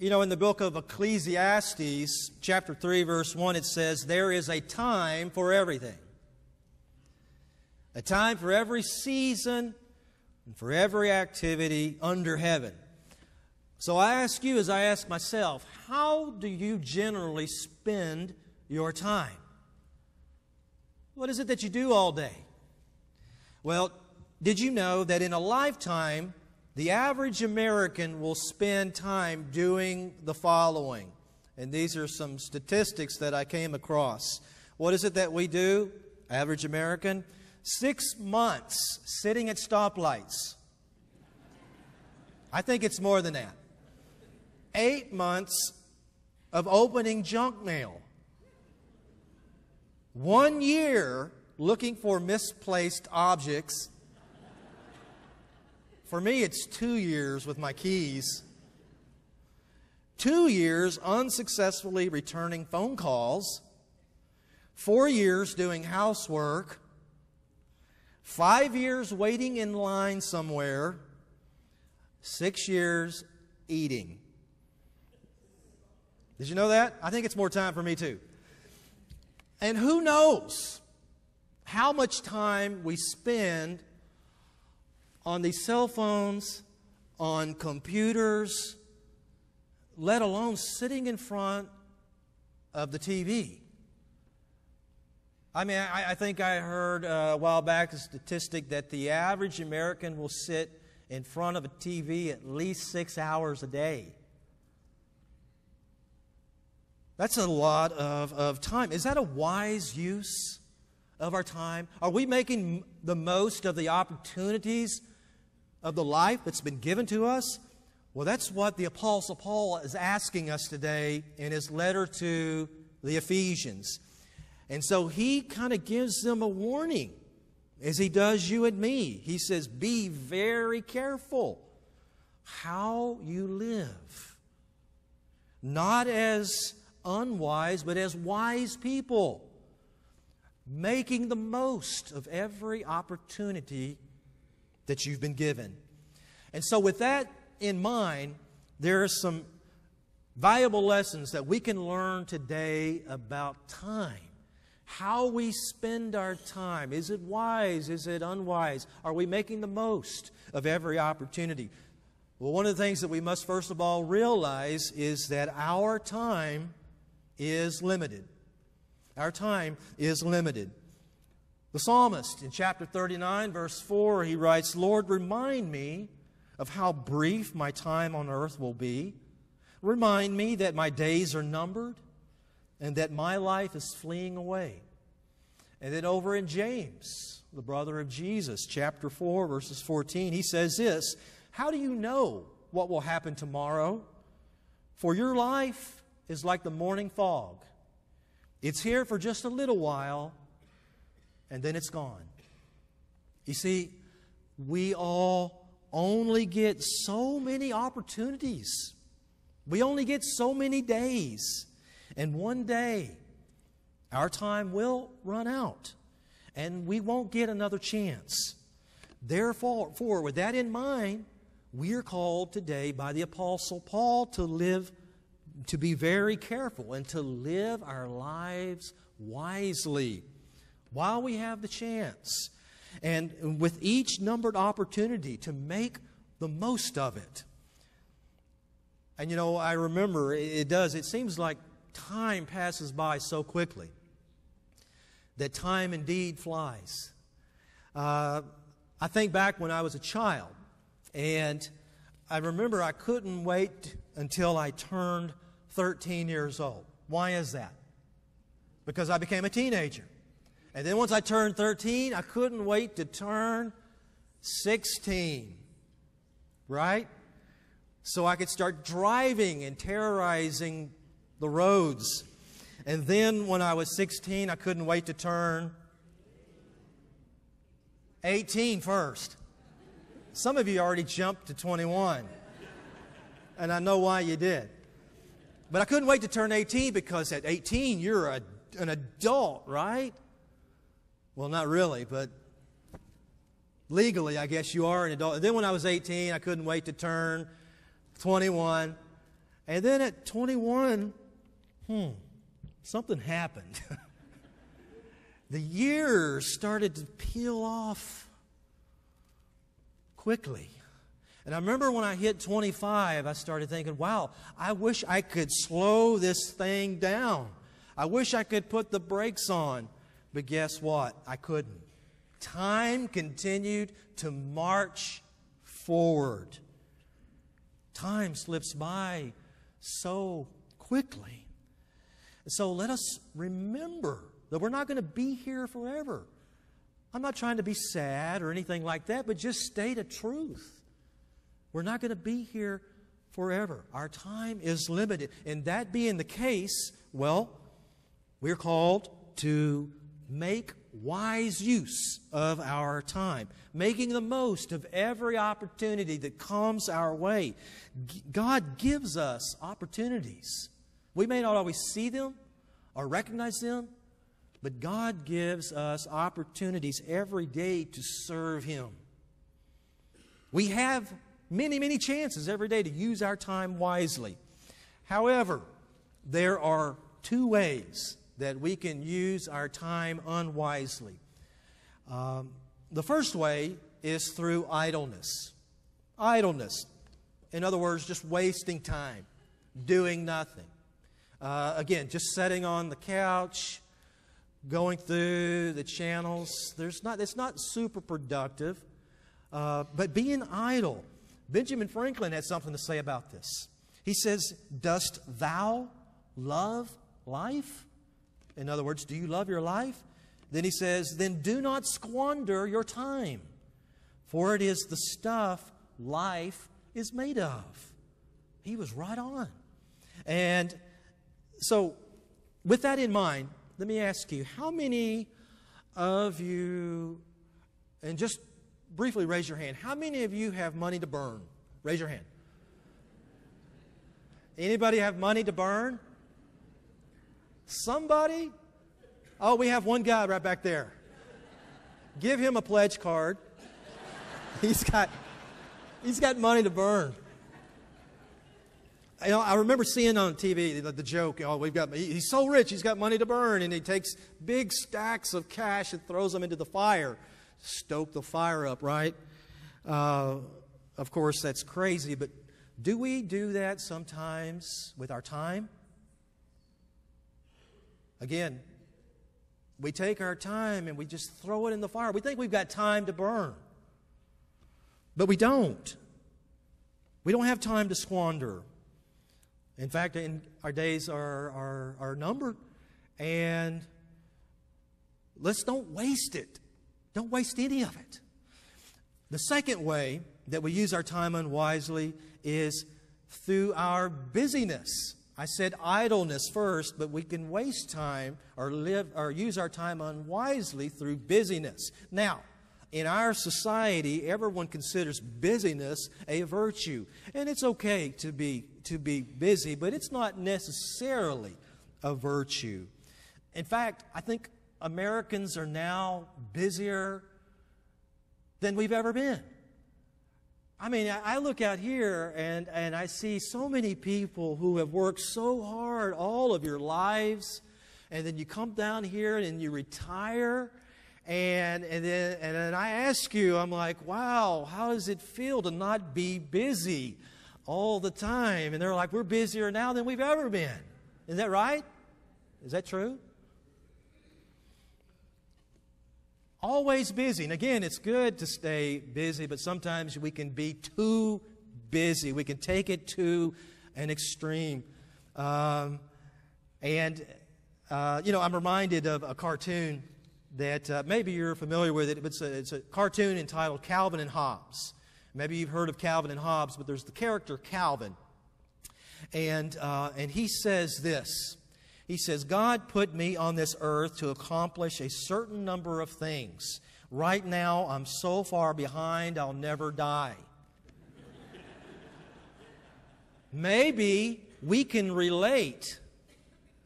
You know, in the book of Ecclesiastes, chapter 3, verse 1, it says, "There is a time for everything. A time for every season and for every activity under heaven." So I ask you, as I ask myself, how do you generally spend your time? What is it that you do all day? Well, did you know that in a lifetime, the average American will spend time doing the following? And these are some statistics that I came across. What is it that we do, average American? 6 months sitting at stoplights. I think it's more than that. 8 months of opening junk mail. 1 year looking for misplaced objects. For me, it's 2 years with my keys. 2 years unsuccessfully returning phone calls. 4 years doing housework. 5 years waiting in line somewhere. 6 years eating. Did you know that? I think it's more time for me too. And who knows how much time we spend on these cell phones, on computers, let alone sitting in front of the TV. I mean, I think I heard a while back a statistic that the average American will sit in front of a TV at least 6 hours a day. That's a lot of time. Is that a wise use of our time? Are we making the most of the opportunities of the life that's been given to us? Well, that's what the Apostle Paul is asking us today in his letter to the Ephesians. And so he kind of gives them a warning, as he does you and me. He says, be very careful how you live. Not as unwise, but as wise people, making the most of every opportunity that you've been given. And so with that in mind, there are some valuable lessons that we can learn today about time. How we spend our time. Is it wise? Is it unwise? Are we making the most of every opportunity? Well, one of the things that we must first of all realize is that our time is limited. Our time is limited. The psalmist in chapter 39, verse 4, he writes, "Lord, remind me of how brief my time on earth will be. Remind me that my days are numbered and that my life is fleeing away." And then over in James, the brother of Jesus, chapter 4, verses 14, he says this, "How do you know what will happen tomorrow? For your life is like the morning fog. It's here for just a little while, and then it's gone." You see, we all only get so many opportunities. We only get so many days. And one day, our time will run out, and we won't get another chance. Therefore, with that in mind, we are called today by the Apostle Paul to be very careful and to live our lives wisely while we have the chance. And with each numbered opportunity to make the most of it. And you know, I remember it seems like time passes by so quickly. That time indeed flies. I think back when I was a child, and I remember I couldn't wait until I turned 13 years old. Why is that? Because I became a teenager. And then once I turned 13, I couldn't wait to turn 16. Right? So I could start driving and terrorizing the roads. And then when I was 16, I couldn't wait to turn 18 first. Some of you already jumped to 21. And I know why you did. But I couldn't wait to turn 18 because at 18 you're an adult, right? Well, not really, but legally I guess you are an adult. And then when I was 18, I couldn't wait to turn 21. And then at 21, something happened. The years started to peel off quickly. And I remember when I hit 25, I started thinking, wow, I wish I could slow this thing down. I wish I could put the brakes on. But guess what? I couldn't. Time continued to march forward. Time slips by so quickly. So let us remember that we're not going to be here forever. I'm not trying to be sad or anything like that, but just state a truth. We're not going to be here forever. Our time is limited. And that being the case, well, we're called to make wise use of our time, making the most of every opportunity that comes our way. God gives us opportunities. We may not always see them or recognize them, but God gives us opportunities every day to serve Him. We have many chances every day to use our time wisely. However, there are two ways that we can use our time unwisely. The first way is through idleness. Idleness. In other words, just wasting time, doing nothing. Again, just sitting on the couch, going through the channels. It's not super productive. But being idle. Benjamin Franklin had something to say about this. He says, "Dost thou love life?" In other words, do you love your life? Then he says, "Then do not squander your time, for it is the stuff life is made of." He was right on. And so, with that in mind, let me ask you, how many of you, and just briefly raise your hand, how many of you have money to burn? Raise your hand. Anybody have money to burn? Somebody? Oh, we have one guy right back there. Give him a pledge card. He's got money to burn. You know, I remember seeing on TV the joke, oh, he's so rich, he's got money to burn, and he takes big stacks of cash and throws them into the fire. Stoke the fire up, right? Of course, that's crazy, but do we do that sometimes with our time? Again, we take our time and we just throw it in the fire. We think we've got time to burn, but we don't. We don't have time to squander. In fact, our days are numbered, and let's don't waste it. Don't waste any of it. The second way that we use our time unwisely is through our busyness. I said idleness first, but we can waste time or use our time unwisely through busyness. Now, in our society, everyone considers busyness a virtue. And it's okay to be busy, but it's not necessarily a virtue. In fact, I think Americans are now busier than we've ever been. I mean, I look out here and I see so many people who have worked so hard all of your lives, and then you come down here and you retire, and then I ask you, I'm like, wow, how does it feel to not be busy all the time? And they're like, we're busier now than we've ever been. Is that right? Is that true? Always busy. And again, it's good to stay busy, but sometimes we can be too busy. We can take it to an extreme. I'm reminded of a cartoon that maybe you're familiar with it. It's a cartoon entitled Calvin and Hobbes. Maybe you've heard of Calvin and Hobbes, but there's the character Calvin. And he says this. He says, God put me on this earth to accomplish a certain number of things. Right now, I'm so far behind, I'll never die. Maybe we can relate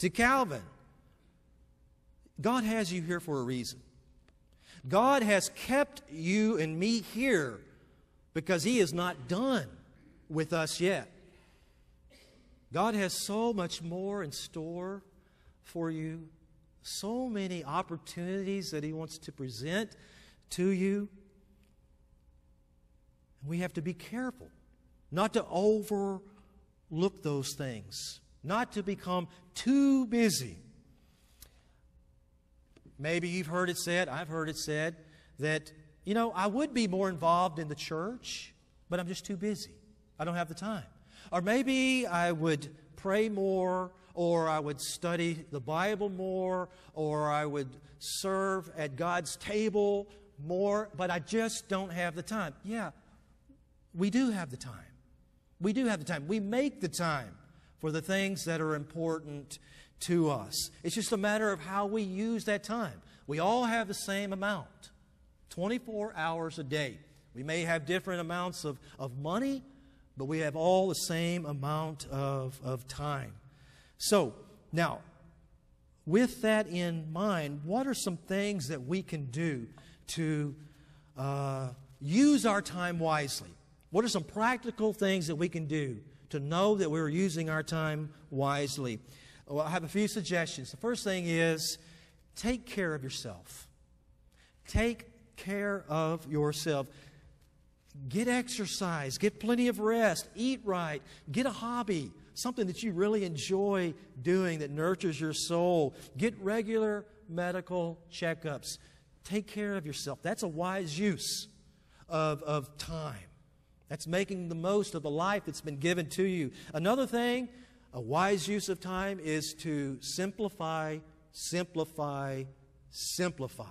to Calvin. God has you here for a reason. God has kept you and me here because He is not done with us yet. God has so much more in store for you, so many opportunities that He wants to present to you. We have to be careful not to overlook those things, not to become too busy. Maybe you've heard it said, I've heard it said, that, I would be more involved in the church, but I'm just too busy. I don't have the time. Or maybe I would pray more, or I would study the Bible more, or I would serve at God's table more, but I just don't have the time. Yeah, we do have the time. We do have the time. We make the time for the things that are important to us. It's just a matter of how we use that time. We all have the same amount, 24 hours a day. We may have different amounts of money, but we have all the same amount of time. So, now, with that in mind, what are some things that we can do to use our time wisely? What are some practical things that we can do to know that we're using our time wisely? Well, I have a few suggestions. The first thing is take care of yourself. Take care of yourself. Get exercise. Get plenty of rest. Eat right. Get a hobby. Something that you really enjoy doing that nurtures your soul. Get regular medical checkups. Take care of yourself. That's a wise use of time. That's making the most of the life that's been given to you. Another thing, a wise use of time is to simplify, simplify, simplify.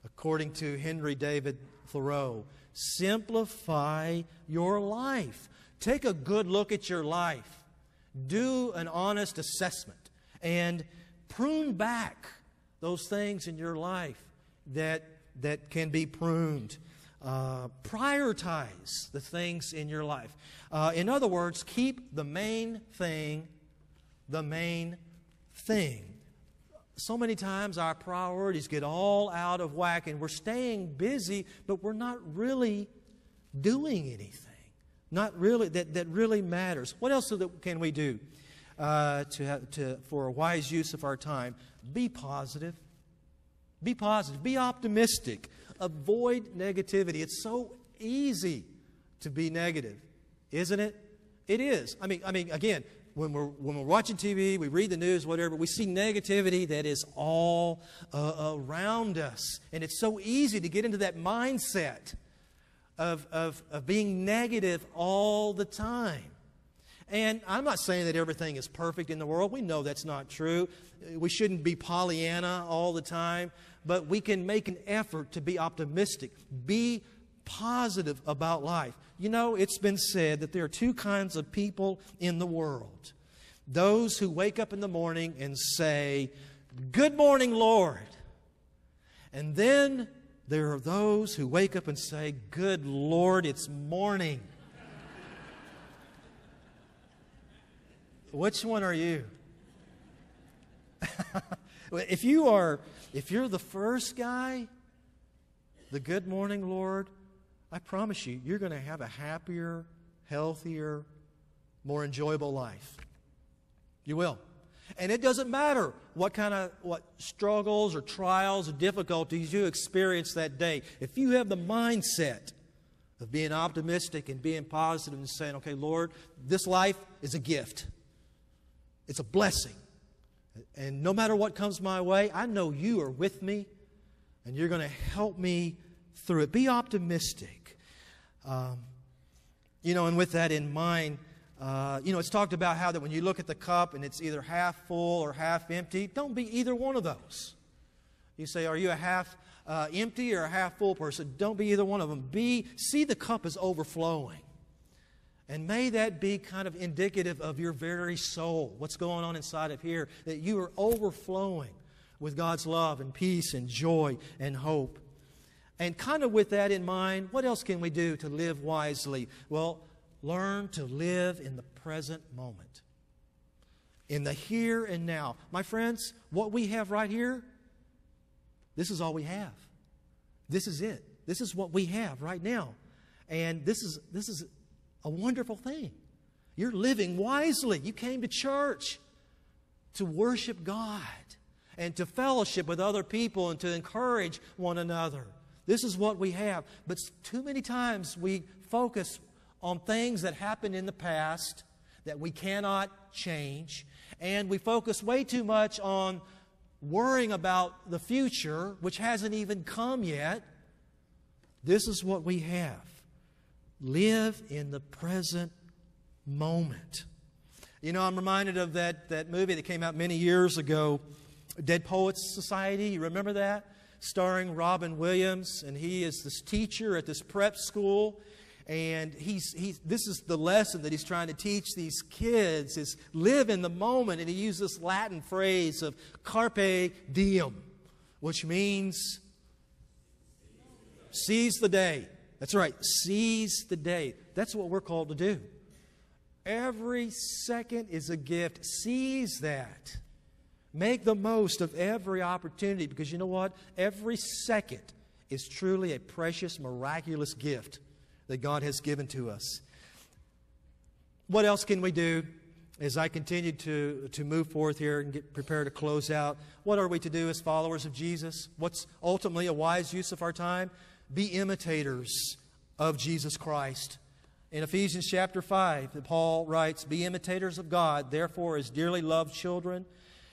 According to Henry David Thoreau, simplify your life. Take a good look at your life. Do an honest assessment and prune back those things in your life that can be pruned. Prioritize the things in your life. In other words, keep the main thing the main thing. So many times our priorities get all out of whack and we're staying busy, but we're not really doing anything. Not really, that really matters. What else can we do for a wise use of our time? Be positive. Be positive. Be optimistic. Avoid negativity. It's so easy to be negative, isn't it? It is. I mean, again, when we're watching TV, we read the news, whatever, we see negativity that is all around us, and it's so easy to get into that mindset of being negative all the time. And I'm not saying that everything is perfect in the world. We know that's not true. We shouldn't be Pollyanna all the time. But we can make an effort to be optimistic. Be positive about life. It's been said that there are two kinds of people in the world. Those who wake up in the morning and say, "Good morning, Lord." And then there are those who wake up and say, "Good Lord, it's morning." Which one are you? If you're the first guy, the "Good morning, Lord," I promise you're going to have a happier, healthier, more enjoyable life. You will. And it doesn't matter what struggles or trials or difficulties you experience that day. If you have the mindset of being optimistic and being positive and saying, "Okay, Lord, this life is a gift. It's a blessing. And no matter what comes my way, I know you are with me and you're going to help me through it." Be optimistic. And with that in mind, it's talked about how that when you look at the cup and it's either half full or half empty, don't be either one of those. You say, are you a half empty or a half full person? Don't be either one of them. See the cup as overflowing. And may that be kind of indicative of your very soul, what's going on inside of here, that you are overflowing with God's love and peace and joy and hope. And kind of with that in mind, what else can we do to live wisely? Well, learn to live in the present moment, in the here and now. My friends, what we have right here, this is all we have. This is it. This is what we have right now. And this is a wonderful thing. You're living wisely. You came to church to worship God and to fellowship with other people and to encourage one another. This is what we have. But too many times we focus on things that happened in the past that we cannot change. And we focus way too much on worrying about the future, which hasn't even come yet. This is what we have. Live in the present moment. You know, I'm reminded of that movie that came out many years ago, Dead Poets Society. You remember that? Starring Robin Williams. And he is this teacher at this prep school. And this is the lesson that he's trying to teach these kids, is live in the moment. And he used this Latin phrase of carpe diem, which means seize the day. That's right, seize the day. That's what we're called to do. Every second is a gift. Seize that. Make the most of every opportunity, because you know what? Every second is truly a precious, miraculous gift that God has given to us. What else can we do as I continue to move forth here and get prepared to close out? What are we to do as followers of Jesus? What's ultimately a wise use of our time? Be imitators of Jesus Christ. In Ephesians chapter 5, Paul writes, "Be imitators of God, therefore as dearly loved children,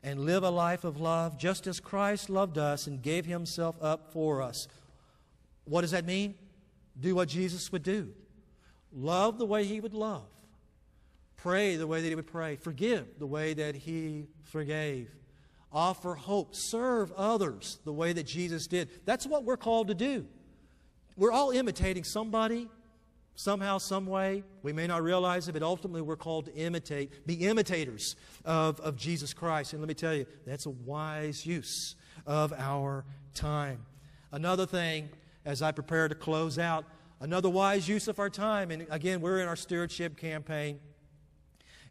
and live a life of love, just as Christ loved us and gave Himself up for us." What does that mean? Do what Jesus would do. Love the way He would love. Pray the way that He would pray. Forgive the way that He forgave. Offer hope. Serve others the way that Jesus did. That's what we're called to do. We're all imitating somebody, somehow, some way. We may not realize it, but ultimately we're called to imitate, be imitators of Jesus Christ. And let me tell you, that's a wise use of our time. Another thing, as I prepare to close out, another wise use of our time, and again, we're in our stewardship campaign,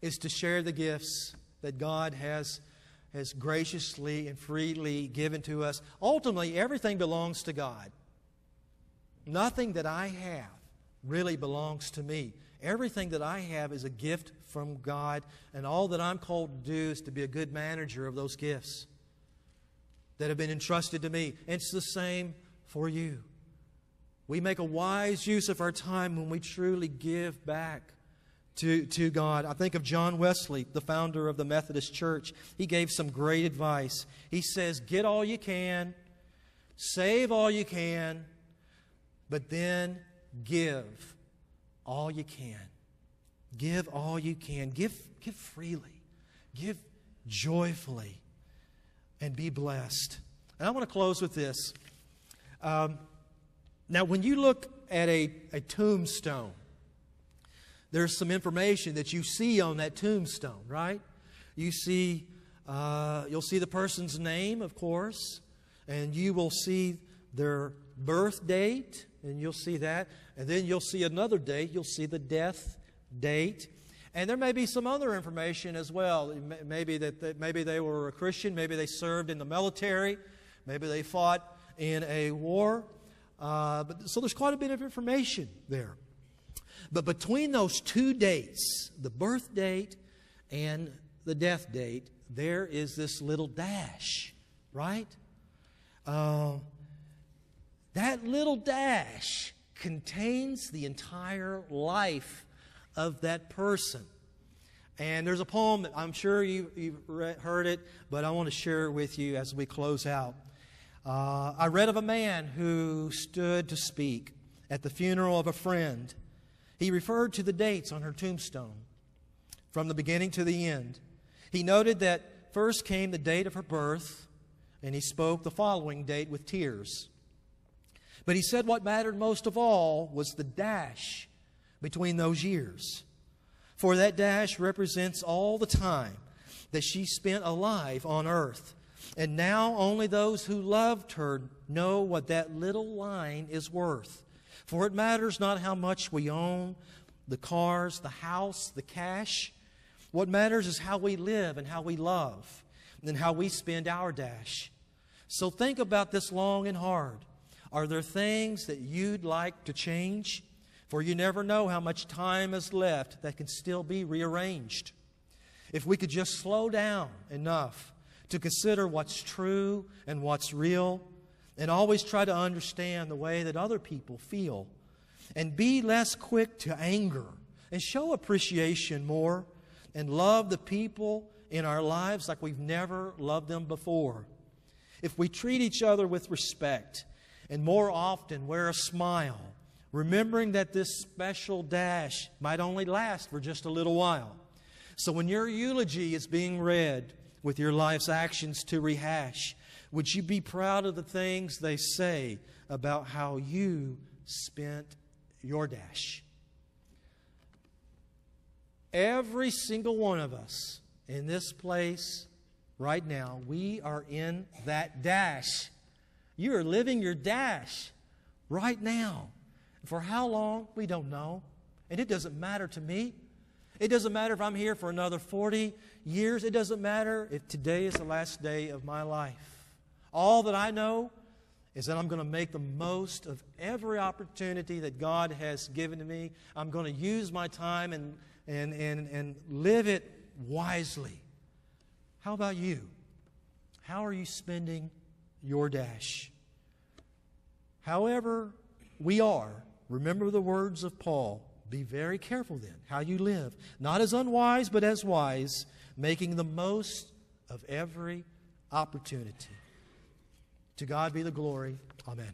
is to share the gifts that God has graciously and freely given to us. Ultimately, everything belongs to God. Nothing that I have really belongs to me. Everything that I have is a gift from God, and all that I'm called to do is to be a good manager of those gifts that have been entrusted to me. And it's the same for you. We make a wise use of our time when we truly give back to God. I think of John Wesley, the founder of the Methodist Church. He gave some great advice. He says, get all you can, save all you can, but then give all you can. Give all you can. Give freely. Give joyfully. And be blessed. And I want to close with this. Now, when you look at a tombstone, there's some information that you see on that tombstone, right? You see, you'll see the person's name, of course, and you will see their birth date, and you'll see that, and then you'll see another date. You'll see the death date, and there may be some other information as well. Maybe maybe they were a Christian, maybe they served in the military, maybe they fought in a war. So there's quite a bit of information there. But between those two dates, the birth date and the death date, there is this little dash, right? That little dash contains the entire life of that person. And there's a poem that I'm sure you've heard it, but I want to share it with you as we close out. I read of a man who stood to speak at the funeral of a friend. He referred to the dates on her tombstone from the beginning to the end. He noted that first came the date of her birth, and he spoke the following date with tears. But he said what mattered most of all was the dash between those years. For that dash represents all the time that she spent alive on earth. And now only those who loved her know what that little line is worth. For it matters not how much we own, the cars, the house, the cash. What matters is how we live and how we love and how we spend our dash. So think about this long and hard. Are there things that you'd like to change? For you never know how much time is left that can still be rearranged. If we could just slow down enough to consider what's true and what's real, and always try to understand the way that other people feel, and be less quick to anger, and show appreciation more, and love the people in our lives like we've never loved them before. If we treat each other with respect, and more often wear a smile, remembering that this special dash might only last for just a little while. So when your eulogy is being read with your life's actions to rehash, would you be proud of the things they say about how you spent your dash? Every single one of us in this place right now, we are in that dash. You are living your dash right now. For how long? We don't know. And it doesn't matter to me. It doesn't matter if I'm here for another 40 years. It doesn't matter if today is the last day of my life. All that I know is that I'm going to make the most of every opportunity that God has given to me. I'm going to use my time and live it wisely. How about you? How are you spending your dash? However we are, remember the words of Paul. Be very careful then how you live. Not as unwise, but as wise, making the most of every opportunity. To God be the glory. Amen.